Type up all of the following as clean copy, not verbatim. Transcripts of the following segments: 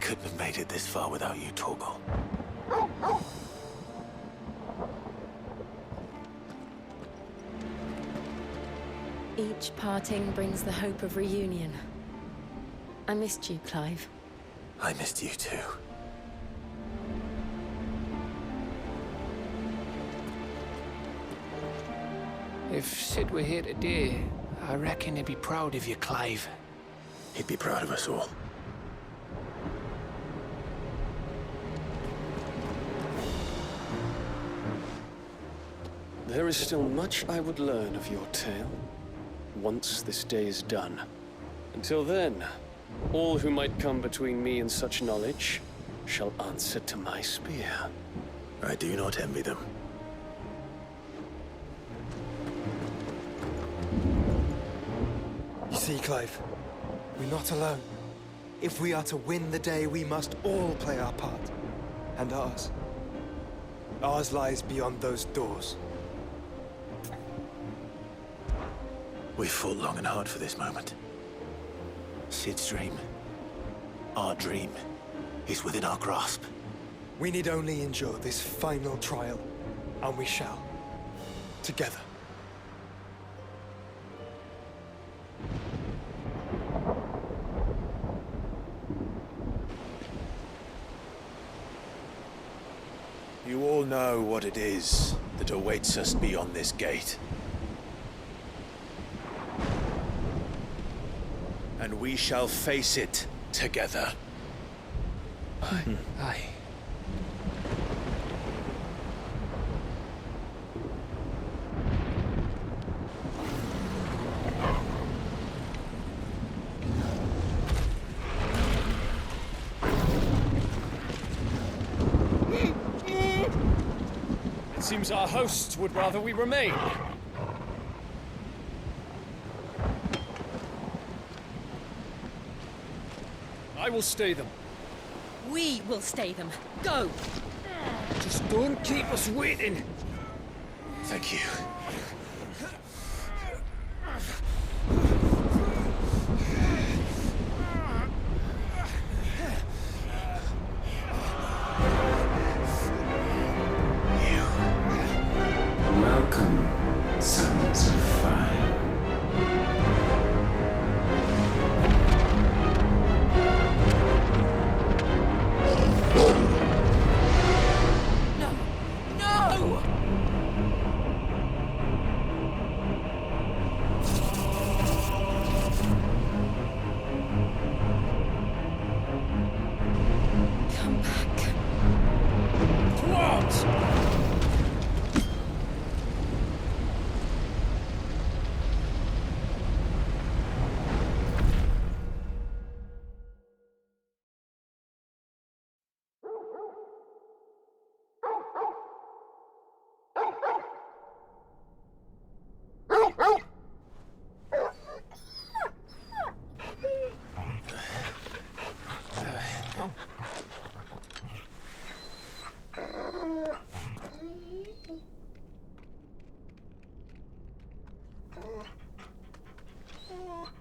couldn't have made it this far without you, Torgal. Each parting brings the hope of reunion. I missed you, Clive. I missed you too. If Sid were here today, I reckon he'd be proud of you, Clive. He'd be proud of us all. There is still much I would learn of your tale, once this day is done. Until then, all who might come between me and such knowledge shall answer to my spear. I do not envy them. You see, Clive, we're not alone. If we are to win the day, we must all play our part. And ours. Ours lies beyond those doors. We fought long and hard for this moment. Sid's dream, our dream, is within our grasp. We need only endure this final trial, and we shall. Together. You all know what it is that awaits us beyond this gate. And we shall face it together. Aye. It seems our hosts would rather we remain. I will stay them. We will stay them. Go! Just don't keep us waiting. Thank you. Welcome, sons of fire. No! No! Come back. What?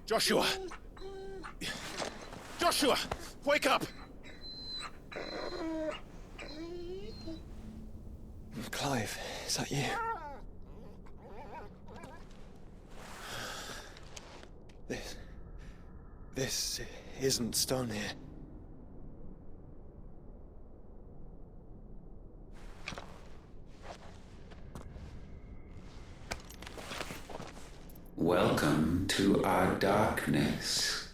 Joshua! Joshua! Wake up! Clive, is that you? This isn't stone here. Welcome to our darkness.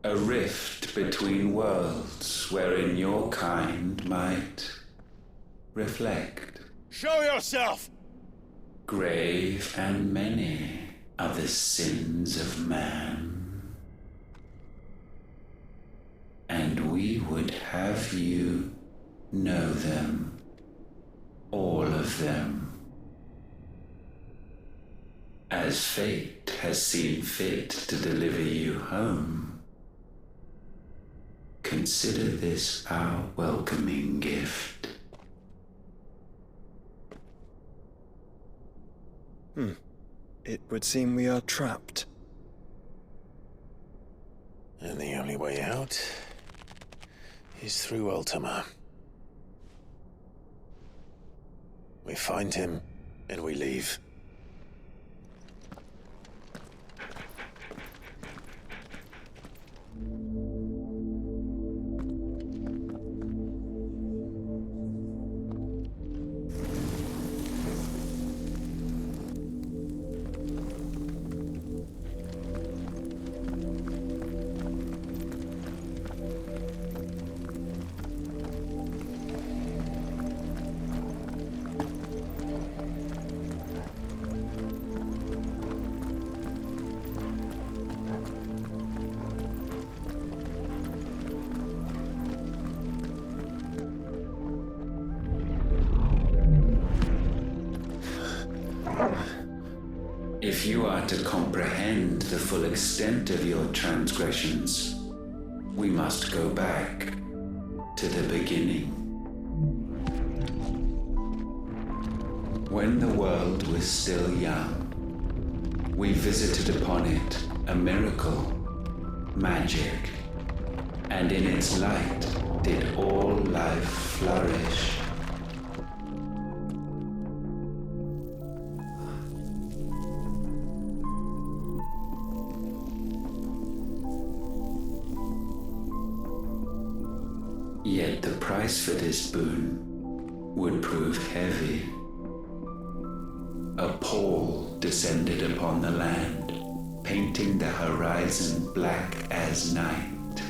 A rift between worlds wherein your kind might reflect. Show yourself! Grave and many are the sins of man. And we would have you know them, all of them. As fate has seen fit to deliver you home, consider this our welcoming gift. It would seem we are trapped. And the only way out is through Ultima. We find him, and we leave. If you are to comprehend the full extent of your transgressions, we must go back to the beginning. When the world was still young, we visited upon it a miracle, magic, and in its light did all life flourish. Yet the price for this boon would prove heavy. A pall descended upon the land, painting the horizon black as night.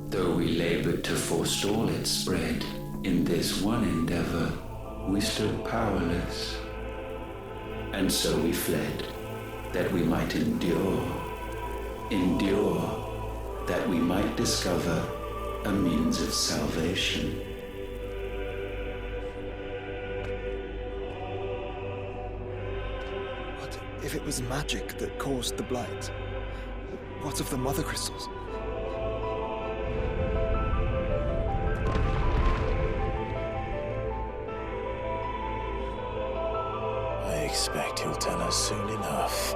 Though we labored to forestall its spread, in this one endeavor we stood powerless. And so we fled, that we might endure, that we might discover a means of salvation. What if it was magic that caused the blight? What of the mother crystals? I expect he'll tell us soon enough.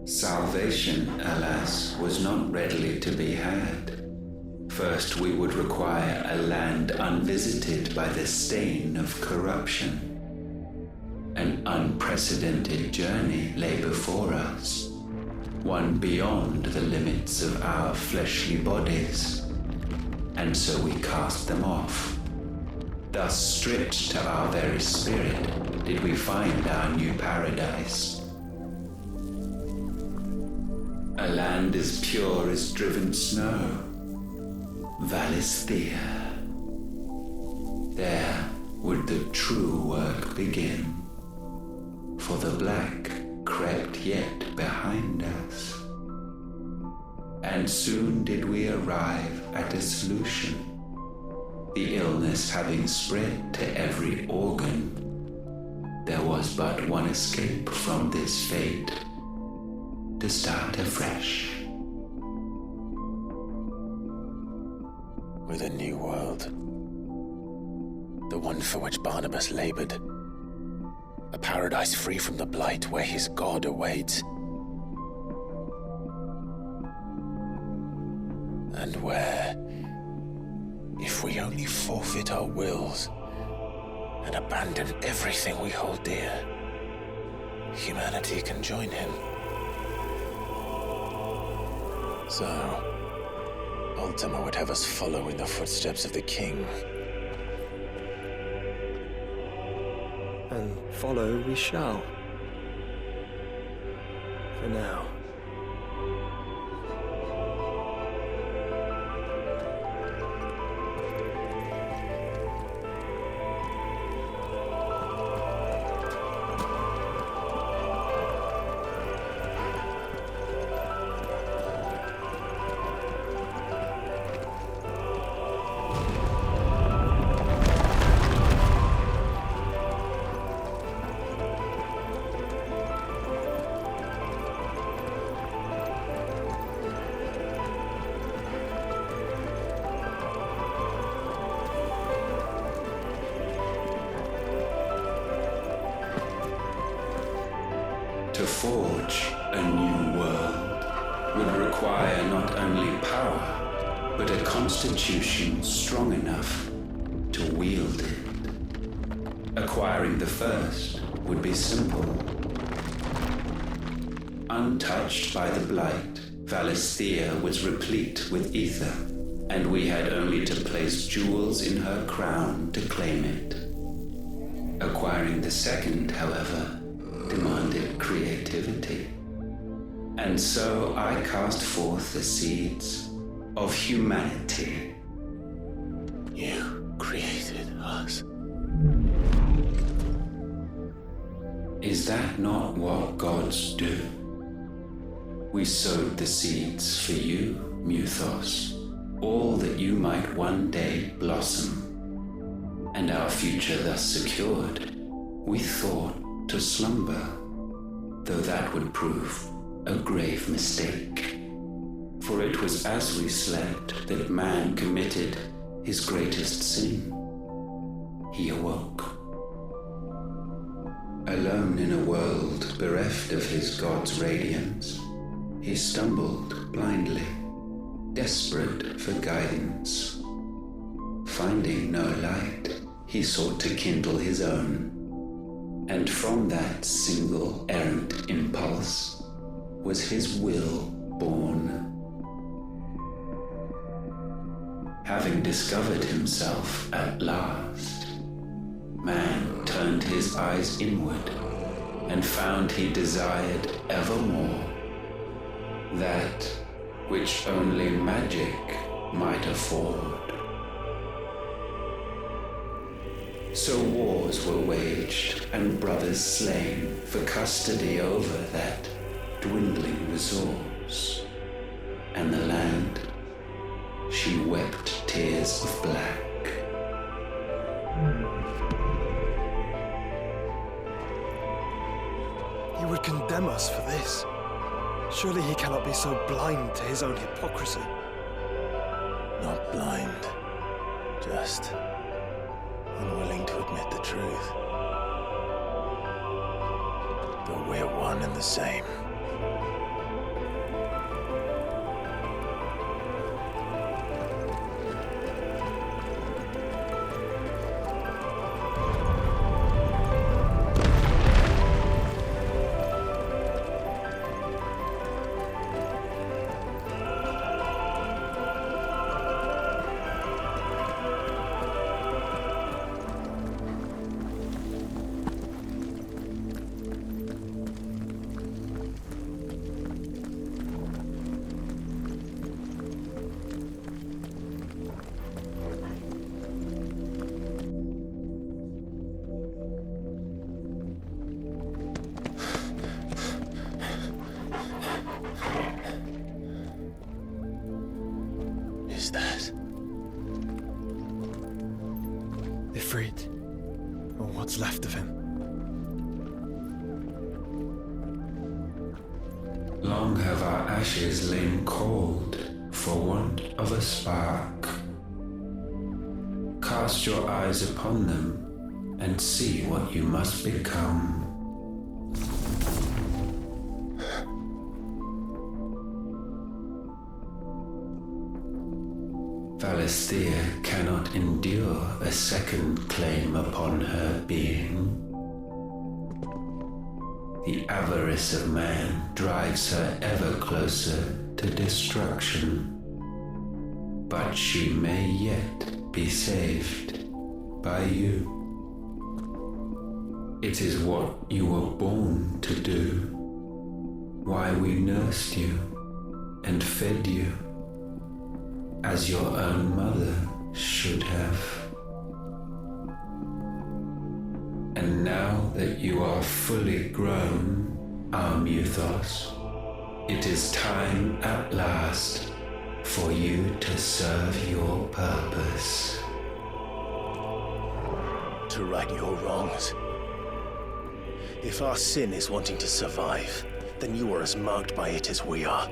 Salvation, alas, was not readily to be had. First, we would require a land unvisited by the stain of corruption. An unprecedented journey lay before us, one beyond the limits of our fleshly bodies. And so we cast them off. Thus, stripped to our very spirit, did we find our new paradise. A land as pure as driven snow, Valisthea. There would the true work begin, for the black crept yet behind us. And soon did we arrive at a solution, the illness having spread to every organ. There was but one escape from this fate, to start afresh. With a new world. The one for which Barnabas labored. A paradise free from the blight where his God awaits. And where, if we only forfeit our wills and abandon everything we hold dear, humanity can join him. So, Ultima would have us follow in the footsteps of the king. And follow we shall. For now. forge a new world would require not only power, but a constitution strong enough to wield it. Acquiring the first would be simple. Untouched by the blight, Valisthea was replete with ether, and we had only to place jewels in her crown to claim it. Acquiring the second, however, demanded creativity. And so I cast forth the seeds of humanity. You created us. Is that not what gods do? We sowed the seeds for you, Muthos, all that you might one day blossom. And our future thus secured, we thought to slumber, though that would prove a grave mistake. For it was as we slept that man committed his greatest sin. He awoke. Alone in a world bereft of his god's radiance, he stumbled blindly, desperate for guidance. Finding no light, he sought to kindle his own, and from that single errant impulse was his will born. Having discovered himself at last, man turned his eyes inward and found he desired evermore that which only magic might afford. So wars were waged and brothers slain for custody over that dwindling resource, and the land, she wept tears of black. He would condemn us for this. Surely he cannot be so blind to his own hypocrisy. Not blind, just unwilling to admit the truth. But we're one and the same. Is that? Ifrit, or what's left of him. Long have our ashes lain cold for want of a spark. Cast your eyes upon them and see what you must become. Valisthea cannot endure a second claim upon her being. The avarice of man drives her ever closer to destruction. But she may yet be saved by you. It is what you were born to do, why we nursed you and fed you, as your own mother should have. And now that you are fully grown, our Muthos, it is time at last for you to serve your purpose. To right your wrongs. If our sin is wanting to survive, then you are as marked by it as we are.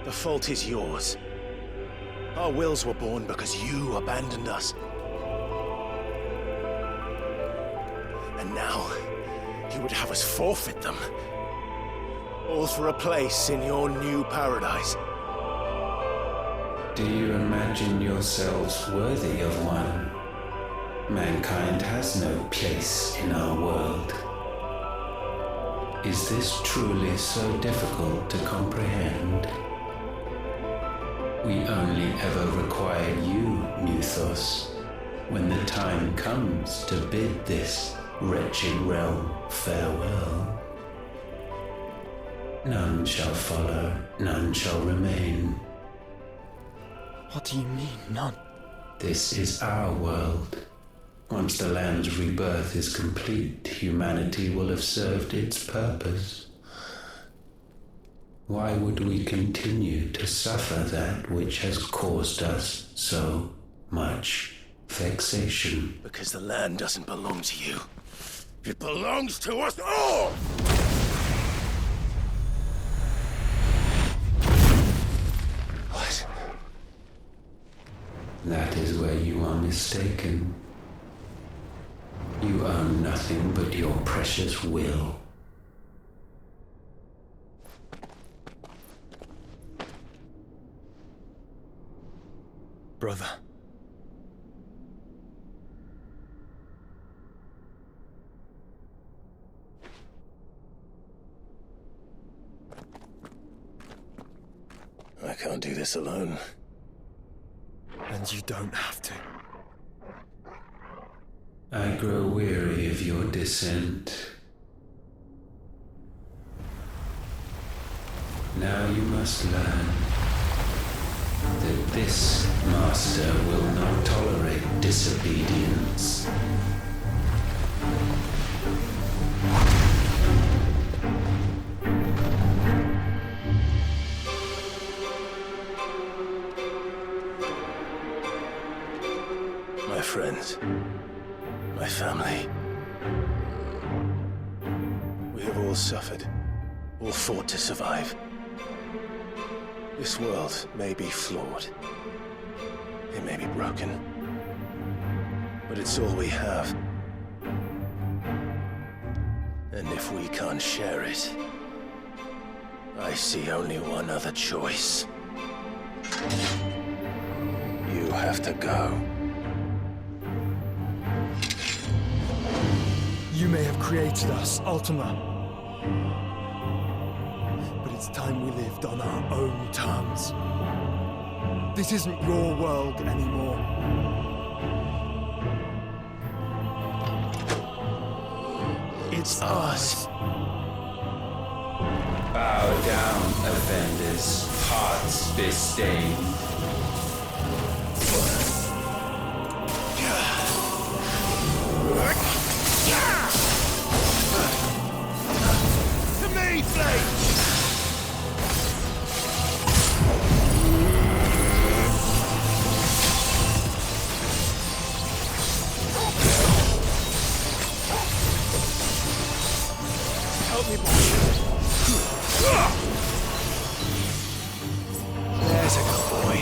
The fault is yours. Our wills were born because you abandoned us. And now, You would have us forfeit them. All for a place in your new paradise. Do you imagine yourselves worthy of one? Mankind has no place in our world. Is this truly so difficult to comprehend? We only ever require you, Muthos, when the time comes to bid this wretched realm farewell. None shall follow, none shall remain. What do you mean, none? This is our world. Once the land's rebirth is complete, humanity will have served its purpose. Why would we continue to suffer that which has caused us so much vexation? Because the land doesn't belong to you. It belongs to us all! What? That is where you are mistaken. You own nothing but your precious will. Brother. I can't do this alone. And you don't have to. I grow weary of your dissent. Now you must learn that this master will not tolerate disobedience. My friends, my family. We have all suffered, all fought to survive. This world may be flawed. It may be broken. But it's all we have. And if we can't share it, I see only one other choice. You have to go. You may have created us, Ultima. But it's time we lived on our own terms. This isn't your world anymore. It's ours. Bow down, offenders, hearts disdained. To me, Flame! Help me, boy. There's a good boy.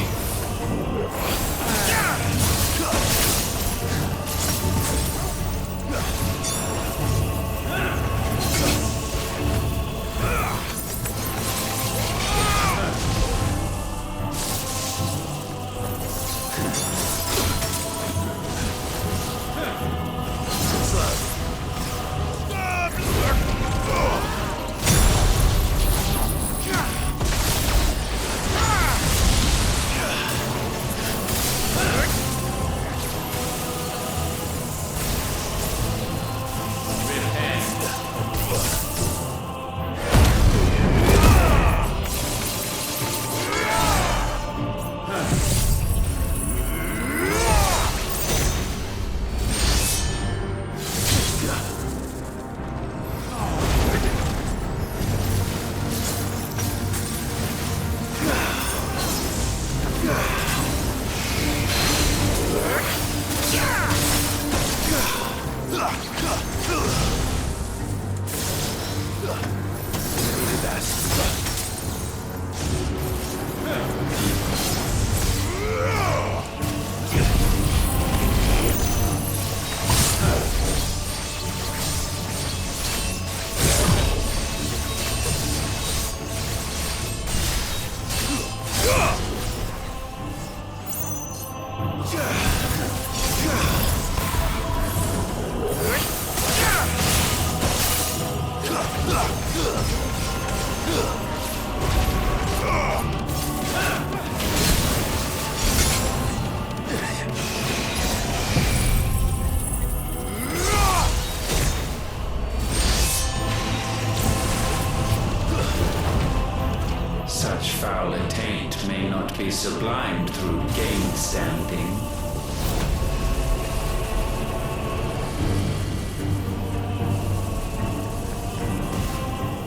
sublimed through game standing.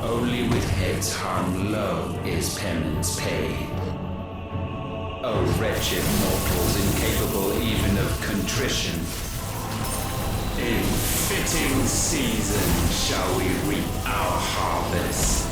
Only with heads hung low is penance paid. O wretched mortals incapable even of contrition, in fitting season shall we reap our harvest.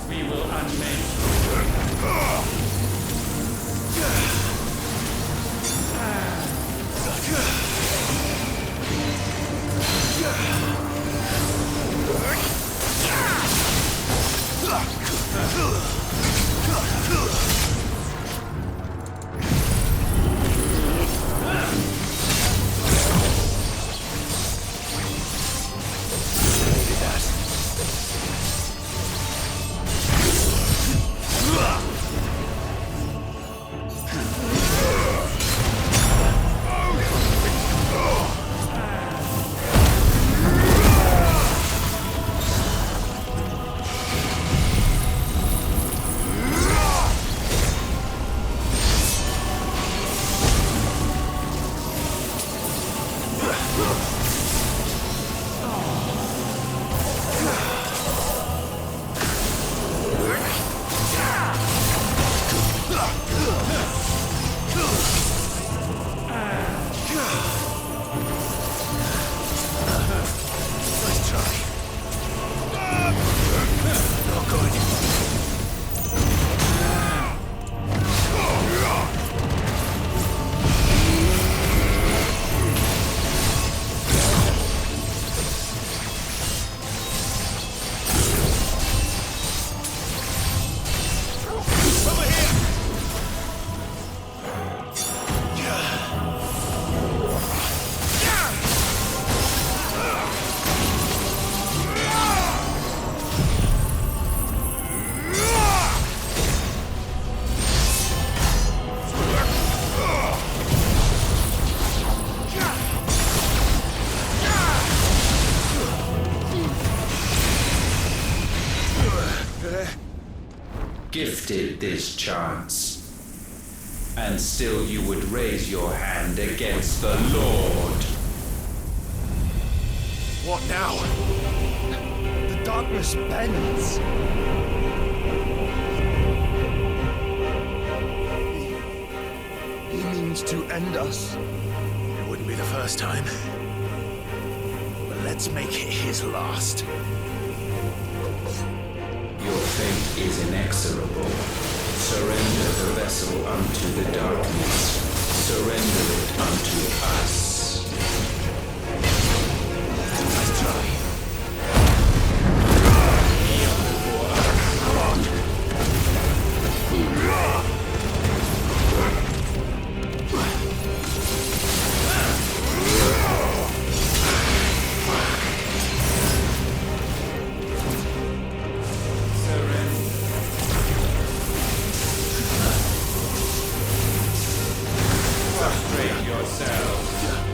We will unmake. Gifted this chance, and still you would raise your hand against the Lord. What now? The darkness bends. He means to end us. It wouldn't be the first time. But let's make it his last. Your fate is inexorable. Surrender the vessel unto the darkness. Surrender it unto us. Let's try. Kneel before us. Come on. Prostrate yourselves.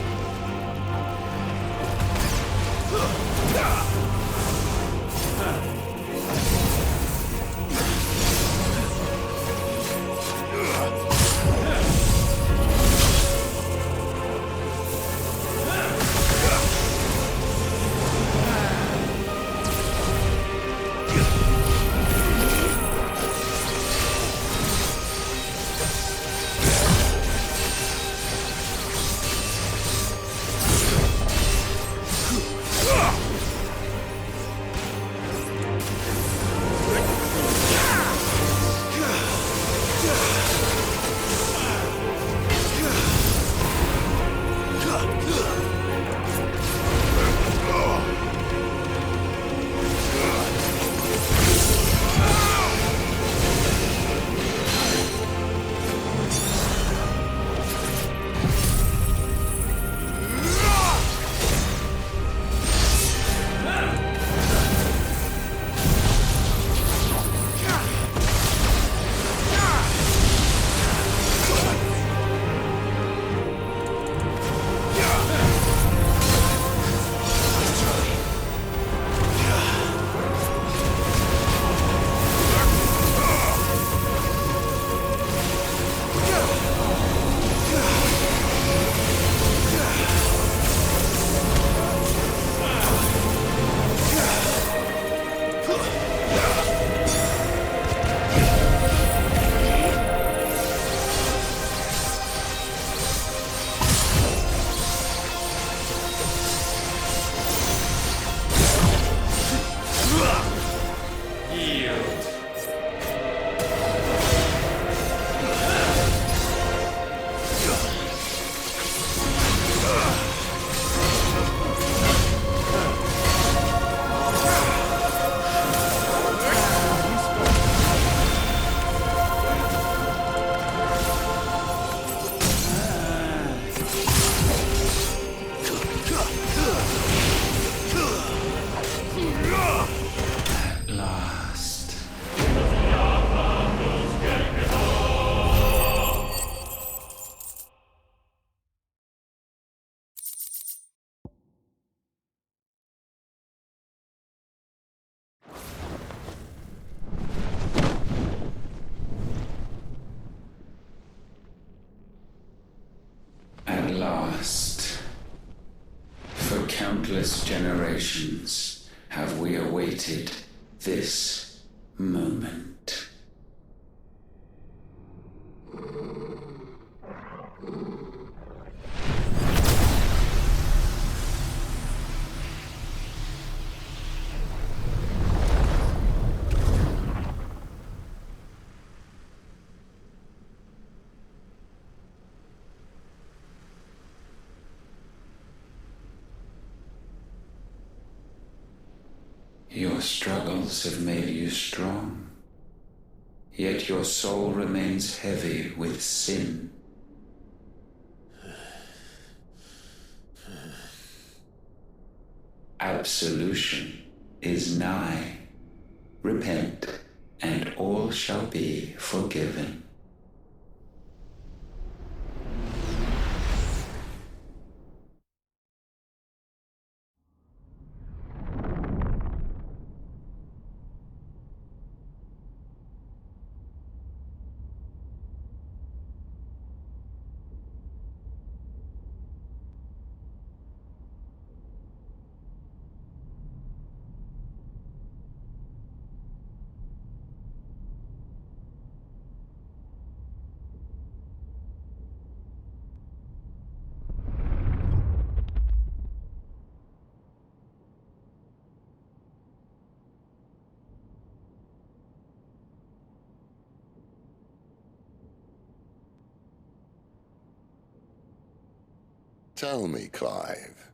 countless generations have we awaited this moment. Your struggles have made you strong, yet your soul remains heavy with sin. Absolution is nigh. Repent, and all shall be forgiven. Tell me, Clive,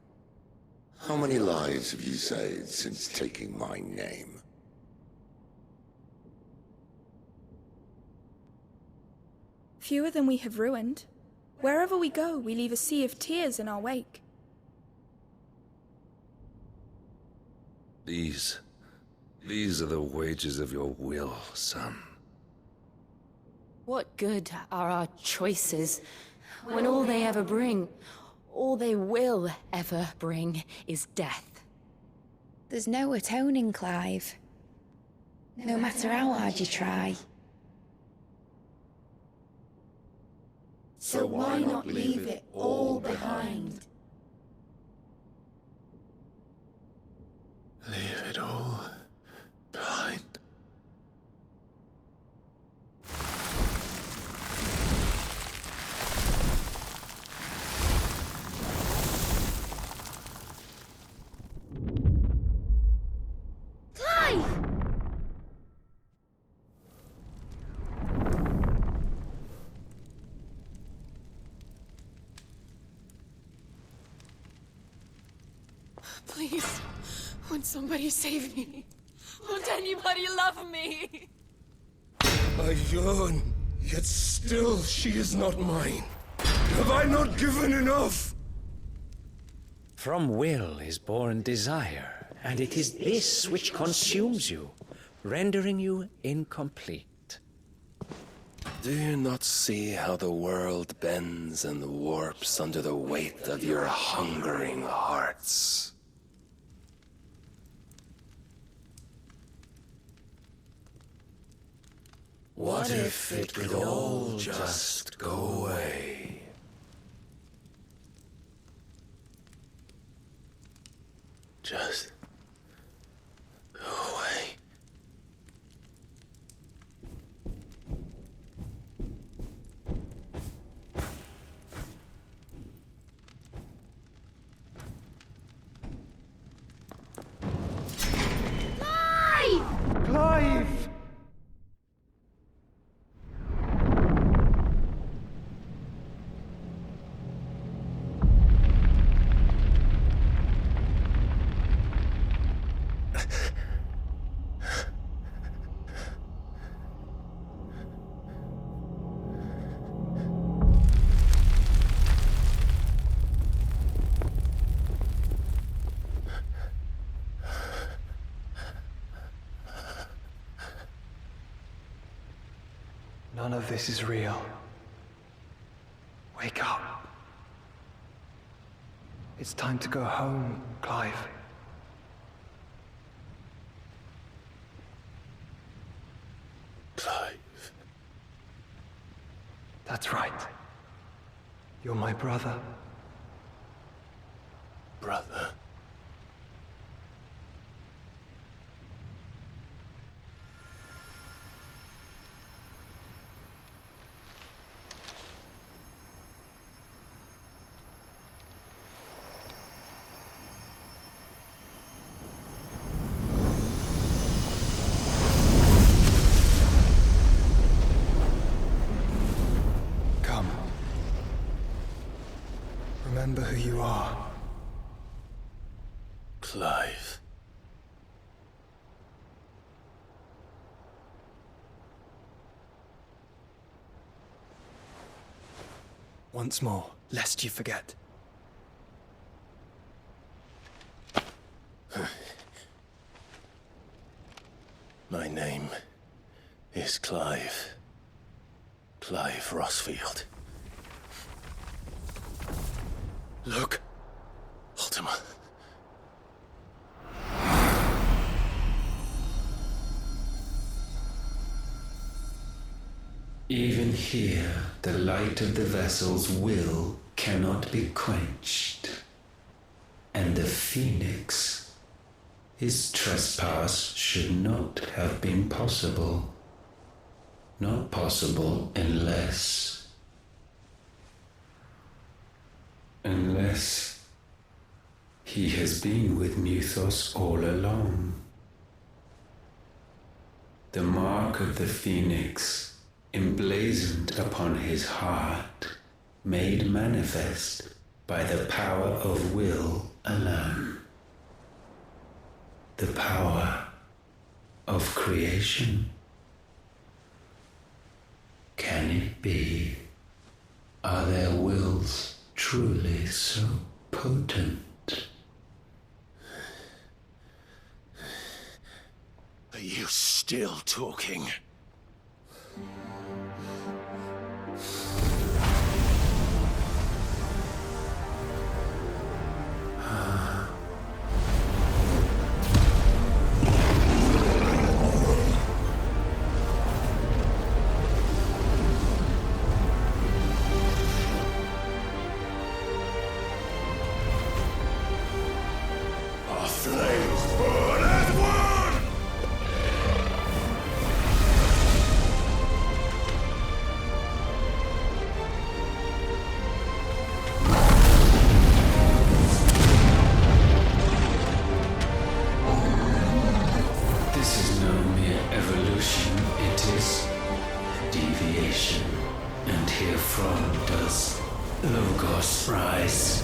how many lives have you saved since taking my name? Fewer than we have ruined. Wherever we go, we leave a sea of tears in our wake. These are the wages of your will, son. What good are our choices when all they ever bring, all they will ever bring, is death? There's no atoning, Clive. No matter how hard you try. So why not leave it all behind? Leave it all behind. Please, won't somebody save me? Won't anybody love me? I yearn, yet still she is not mine. Have I not given enough? From will is born desire, and it is this which consumes you, rendering you incomplete. Do you not see how the world bends and warps under the weight of your hungering hearts? What if it could all just go away? Just go away. Clive! None of this is real. Wake up. It's time to go home, Clive. Clive. That's right. You're my brother. Brother. remember who you are. Clive. Once more, lest you forget. My name is Clive. Clive Rossfield. Look. Ultima. Even here, the light of the vessel's will cannot be quenched. And the Phoenix, his trespass should not have been possible. Not possible unless he has been with Mythos all along. The mark of the Phoenix, emblazoned upon his heart, made manifest by the power of will alone. The power of creation. Can it be? Are their wills truly so potent? Are you still talking? Our flames burn as one! This is no mere evolution, it is deviation. And herefrom does Logos rise.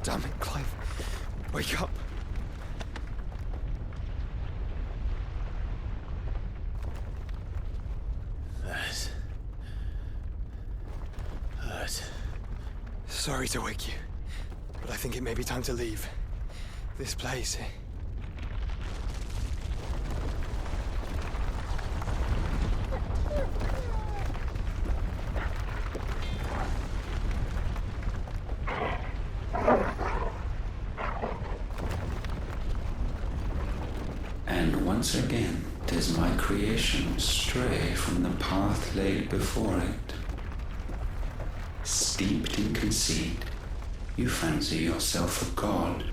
Damn it, Clive. Wake up. That hurt. Sorry to wake you, but I think it may be time to leave. This place. And once again does my creation stray from the path laid before it. Steeped in conceit, you fancy yourself a god.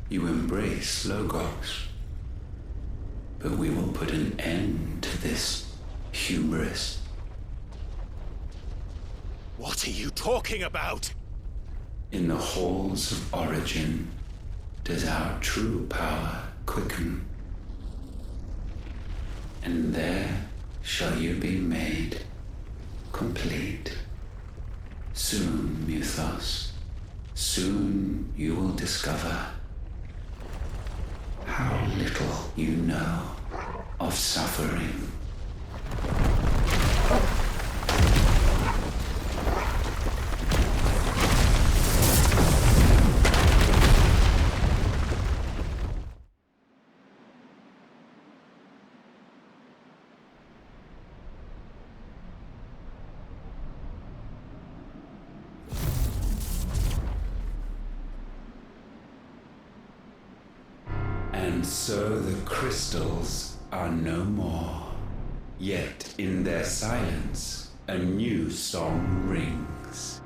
You embrace Logos. But we will put an end to this hubris. What are you talking about? In the halls of origin does our true power quicken. And there shall you be made complete. Soon, Mythos, soon you will discover how little you know of suffering. And so the crystals are no more. Yet in their silence, a new song rings.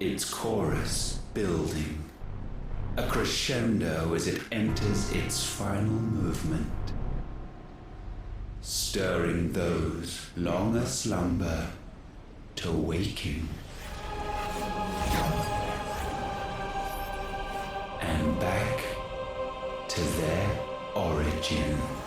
Its chorus building, a crescendo as it enters its final movement, stirring those long aslumber to waking. And back to their origin.